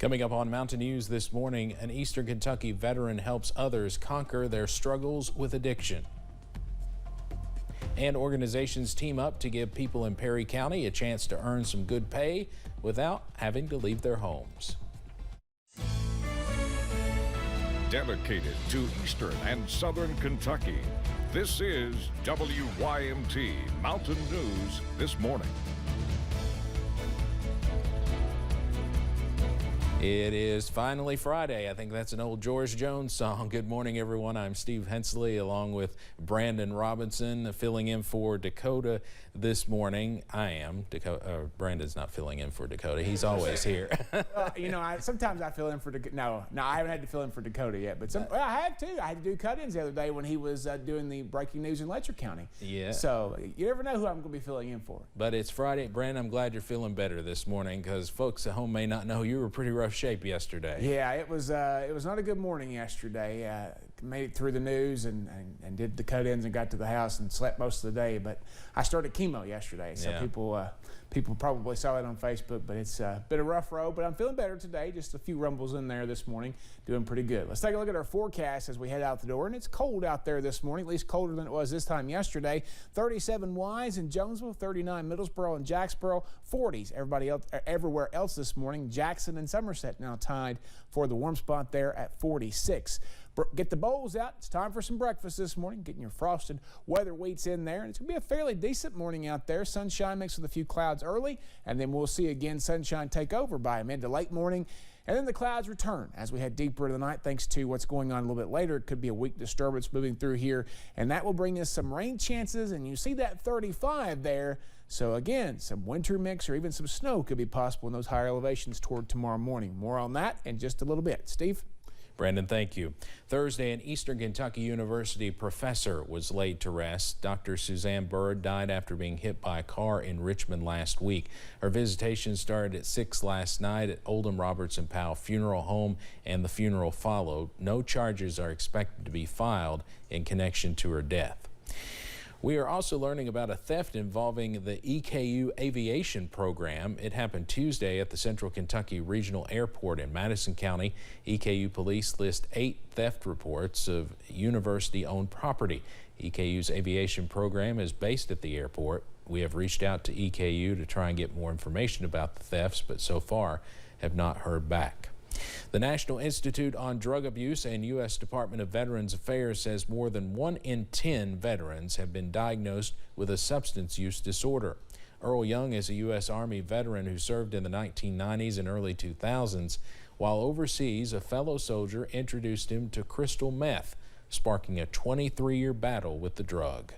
Coming up on Mountain News this morning, an Eastern Kentucky veteran helps others conquer their struggles with addiction. And organizations team up to give people in Perry County a chance to earn some good pay without having to leave their homes. Dedicated to Eastern and Southern Kentucky, this is WYMT Mountain News this morning. It is finally Friday. I think that's an old George Jones song. Good morning, everyone. I'm Steve Hensley along with Brandon Robinson filling in for Dakota this morning. I am. Brandon's not filling in for Dakota. He's always here. Sometimes I fill in for Dakota. No, I haven't had to fill in for Dakota yet, but I have too. I had to do cut-ins the other day when he was doing the breaking news in Letcher County. Yeah. So you never know who I'm going to be filling in for. But it's Friday. Brandon, I'm glad you're feeling better this morning because folks at home may not know you were pretty rough shape yesterday. Yeah, it was not a good morning yesterday. Made it through the news and did the cut-ins and got to the house and slept most of the day. But I started chemo yesterday, so people probably saw it on Facebook. But it's been a rough road. But I'm feeling better today. Just a few rumbles in there this morning. Doing pretty good. Let's take a look at our forecast as we head out the door. And it's cold out there this morning, at least colder than it was this time yesterday. 37 Wise in Jonesville, 39 Middlesboro and Jacksboro, 40s everywhere else this morning. Jackson and Somerset now tied for the warm spot there at 46. Get the bowls out. It's time for some breakfast this morning. Getting your frosted weather wheats in there. And it's going to be a fairly decent morning out there. Sunshine mixed with a few clouds early. And then we'll see again sunshine take over by mid to late morning. And then the clouds return as we head deeper into the night thanks to what's going on a little bit later. It could be a weak disturbance moving through here. And that will bring us some rain chances. And you see that 35 there. So again, some winter mix or even some snow could be possible in those higher elevations toward tomorrow morning. More on that in just a little bit. Steve? Brandon, thank you. Thursday, an Eastern Kentucky University professor was laid to rest. Dr. Suzanne Bird died after being hit by a car in Richmond last week. Her visitation started at 6 last night at Oldham Robertson Powell Funeral Home, and the funeral followed. No charges are expected to be filed in connection to her death. We are also learning about a theft involving the EKU aviation program. It happened Tuesday at the Central Kentucky Regional Airport in Madison County. EKU police list 8 theft reports of university-owned property. EKU's aviation program is based at the airport. We have reached out to EKU to try and get more information about the thefts, but so far have not heard back. The National Institute on Drug Abuse and U.S. Department of Veterans Affairs says more than 1 in 10 veterans have been diagnosed with a substance use disorder. Earl Young is a U.S. Army veteran who served in the 1990s and early 2000s. While overseas, a fellow soldier introduced him to crystal meth, sparking a 23-year battle with the drug.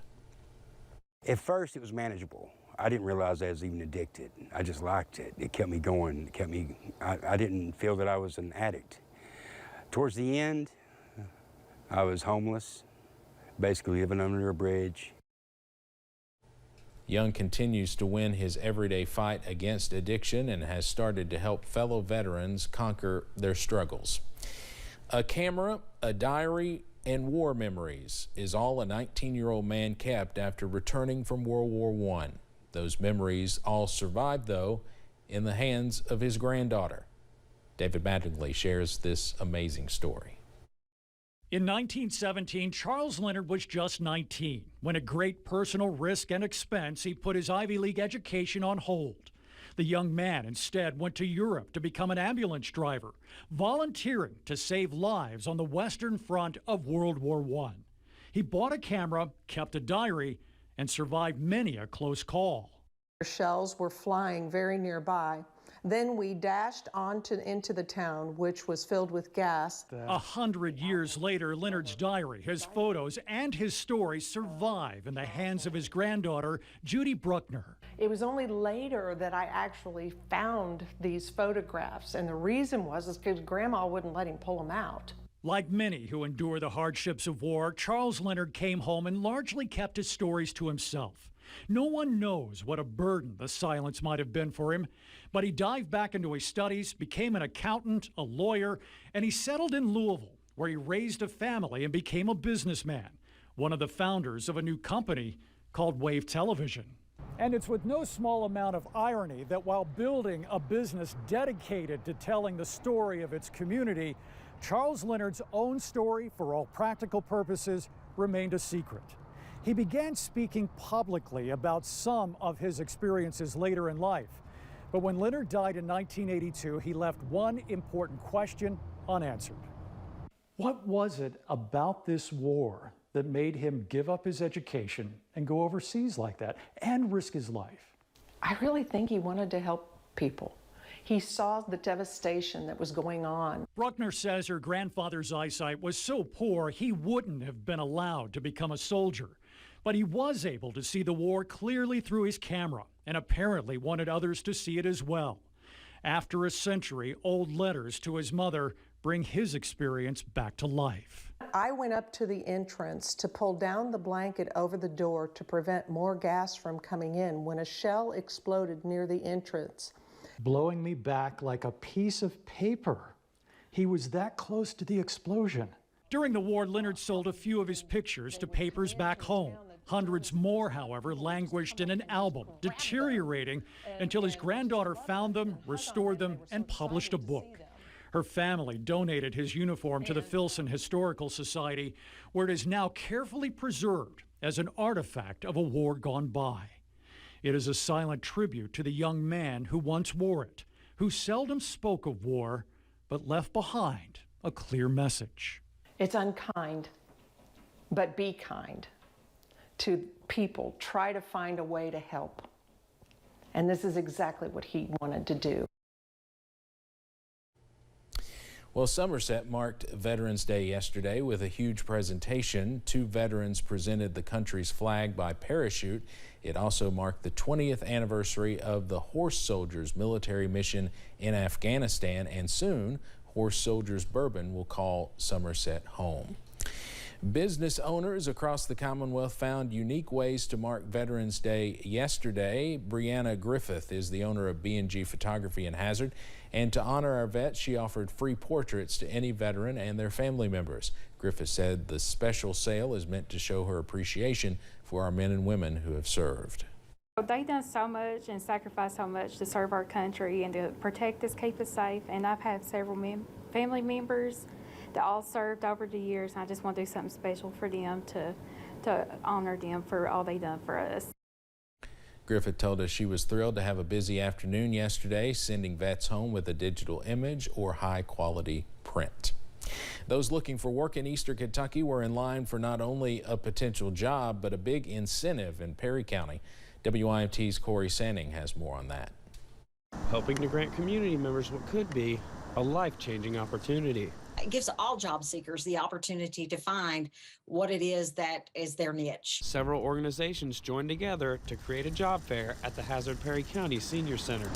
At first, it was manageable. I didn't realize I was even addicted. I just liked it. It kept me going. It kept me. I didn't feel that I was an addict. Towards the end, I was homeless, basically living under a bridge. Young continues to win his everyday fight against addiction and has started to help fellow veterans conquer their struggles. A camera, a diary, and war memories is all a 19-year-old man kept after returning from World War I. Those memories all survived, though, in the hands of his granddaughter. David Mattingly shares this amazing story. In 1917, Charles Leonard was just 19 when, at great personal risk and expense, he put his Ivy League education on hold. The young man instead went to Europe to become an ambulance driver, volunteering to save lives on the Western Front of World War I. He bought a camera, kept a diary, and survived many a close call. Shells were flying very nearby. Then we dashed into the town, which was filled with gas. 100 years later, Leonard's diary, his photos, and his story survive in the hands of his granddaughter, Judy Bruckner. It was only later that I actually found these photographs, and the reason was because Grandma wouldn't let him pull them out. Like many who endure the hardships of war, Charles Leonard came home and largely kept his stories to himself. No one knows what a burden the silence might have been for him, but he dived back into his studies, became an accountant, a lawyer, and he settled in Louisville, where he raised a family and became a businessman, one of the founders of a new company called Wave Television. And it's with no small amount of irony that while building a business dedicated to telling the story of its community, Charles Leonard's own story, for all practical purposes, remained a secret. He began speaking publicly about some of his experiences later in life. But when Leonard died in 1982, he left one important question unanswered. What was it about this war that made him give up his education and go overseas like that and risk his life? I really think he wanted to help people. He saw the devastation that was going on. Bruckner says her grandfather's eyesight was so poor he wouldn't have been allowed to become a soldier. But he was able to see the war clearly through his camera and apparently wanted others to see it as well. After a century, old letters to his mother bring his experience back to life. I went up to the entrance to pull down the blanket over the door to prevent more gas from coming in when a shell exploded near the entrance. Blowing me back like a piece of paper. He was that close to the explosion. During the war, Leonard sold a few of his pictures to papers back home. Hundreds more, however, languished in an album, deteriorating until his granddaughter found them, restored them, and published a book. Her family donated his uniform to the Filson Historical Society, where it is now carefully preserved as an artifact of a war gone by. It is a silent tribute to the young man who once wore it, who seldom spoke of war, but left behind a clear message. It's unkind, but be kind to people. Try to find a way to help. And this is exactly what he wanted to do. Well, Somerset marked Veterans Day yesterday with a huge presentation. 2 veterans presented the country's flag by parachute. It also marked the 20th anniversary of the Horse Soldiers military mission in Afghanistan, and soon Horse Soldiers Bourbon will call Somerset home. Business owners across the Commonwealth found unique ways to mark Veterans Day yesterday. Brianna Griffith is the owner of B&G Photography in Hazard, and to honor our vets, she offered free portraits to any veteran and their family members. Griffith said the special sale is meant to show her appreciation for our men and women who have served. They've done so much and sacrificed so much to serve our country and to protect us, keep us safe, and I've had several family members that all served over the years, and I just want to do something special for them to honor them for all they've done for us. Griffith told us she was thrilled to have a busy afternoon yesterday, sending vets home with a digital image or high-quality print. Those looking for work in Eastern Kentucky were in line for not only a potential job, but a big incentive in Perry County. WYMT's Corey Sanning has more on that. Helping to grant community members what could be a life-changing opportunity. It gives all job seekers the opportunity to find what it is that is their niche. Several organizations joined together to create a job fair at the Hazard Perry County Senior Center.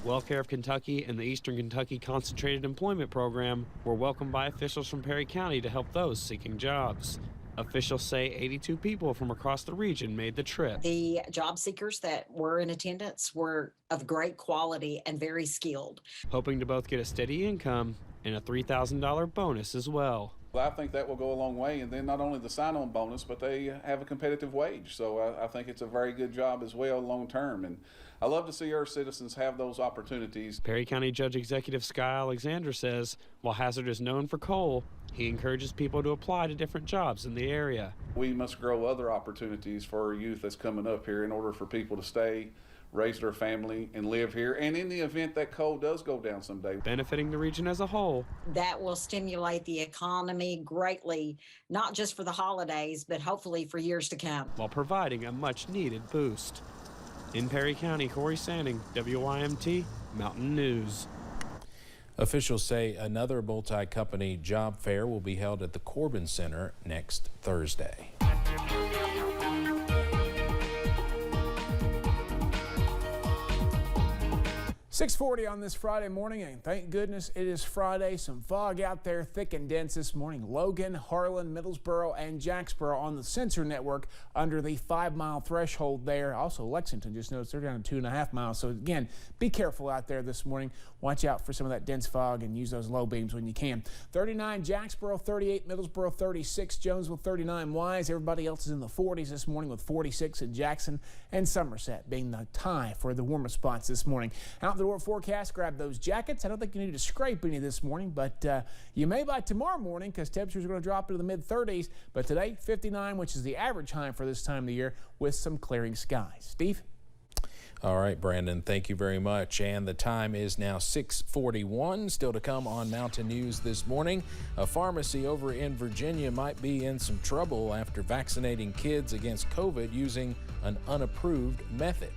WellCare of Kentucky and the Eastern Kentucky Concentrated Employment Program were welcomed by officials from Perry County to help those seeking jobs. Officials say 82 people from across the region made the trip. The job seekers that were in attendance were of great quality and very skilled. Hoping to both get a steady income and a $3,000 bonus as well. I think that will go a long way, and then not only the sign-on bonus, but they have a competitive wage. So I think it's a very good job as well long term, and I love to see our citizens have those opportunities. Perry County Judge Executive Sky Alexander says while Hazard is known for coal, he encourages people to apply to different jobs in the area. We must grow other opportunities for our youth that's coming up here in order for people to stay, raise their family, and live here. And in the event that coal does go down someday, benefiting the region as a whole. That will stimulate the economy greatly, not just for the holidays, but hopefully for years to come. While providing a much-needed boost. In Perry County, Corey Sanning, WYMT, Mountain News. Officials say another multi-company job fair will be held at the Corbin Center next Thursday. 6:40 on this Friday morning, and thank goodness it is Friday. Some fog out there, thick and dense this morning. Logan, Harlan, Middlesboro, and Jacksboro on the sensor network under the 5-mile threshold there. Also, Lexington just noticed they're down to 2.5 miles. So again, be careful out there this morning. Watch out for some of that dense fog and use those low beams when you can. 39 Jacksboro, 38 Middlesboro, 36 Jonesville, 39 Wise. Everybody else is in the 40s this morning, with 46 in Jackson and Somerset being the tie for the warmest spots this morning. Out the door forecast, grab those jackets. I don't think you need to scrape any this morning, but you may by tomorrow morning, because temperatures are going to drop into the mid-30s. But today, 59, which is the average high for this time of the year, with some clearing skies. Steve? All right, Brandon, thank you very much. And the time is now 6:41. Still to come on Mountain News this morning. A pharmacy over in Virginia might be in some trouble after vaccinating kids against COVID using an unapproved method.